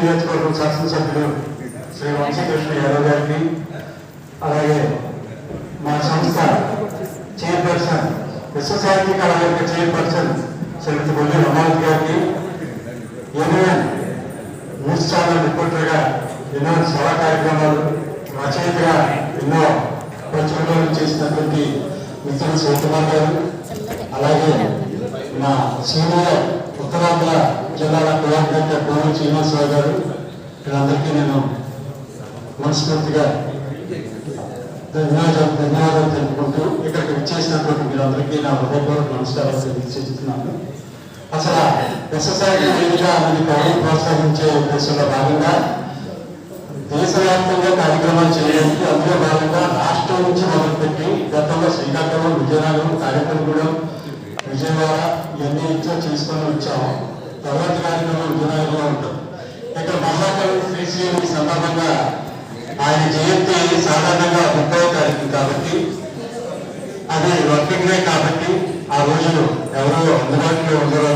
నియోజకవర్గం శాసనసభ్యులు శ్రీ వంశకృష్ణ యాదవ్ గారికి, అలాగే మా సంస్థ చైర్పర్సన్ విశ్వసాహిత్య కళావేదిక చైర్పర్సన్ శ్రీమతి బొల్లి రమావతి గారికి, యూనియన్ న్యూస్ ఛానల్ రిపోర్టర్గా ఎన్నో సేవా కార్యక్రమాలు, రచయితగా ఎన్నో ప్రచురణలు చేసినటువంటి మిత్రులు శివకుమార్ గారు, అలాగే మా సీనియర్ ఉత్తరాంధ్ర జిల్లాల కోఆర్డినేటర్ కోనూరు శ్రీనివాసరావు గారు, వీళ్ళందరికీ నేను మనస్ఫూర్తిగా ధన్యవాదాలు తెలుపుకుంటూ ఇక్కడికి విచ్చేసినటువంటి మీరందరికీ నా హృదయపూర్వక నమస్కారాలు తెలియజేస్తున్నాను. అసలు విశ్వసాహిత్య వేదిక అనేది పౌరులు ప్రోత్సహించే ఉద్దేశంలో భాగంగా దేశవ్యాప్తంగా కార్యక్రమాలు చేయడానికి, అందులో భాగంగా రాష్ట్రం నుంచి మొదలుపెట్టి గతంలో శ్రీకాకుళం, విజయనగరం, తాడేపల్లిగూడెం, విజయవాడ ఇవన్నీ చేసుకొని వచ్చాము. తర్వాత కార్యక్రమం విజయనగరంలో ఉంటుంది. ఇక్కడ మహాకవి శ్రీశ్రీ సందర్భంగా ఆయన జయంతి సాధారణంగా 30వ తారీఖు కాబట్టి, అది వర్కింగ్ డే కాబట్టి ఆ రోజు ఎవరు అందుబాటులో ఉండరు.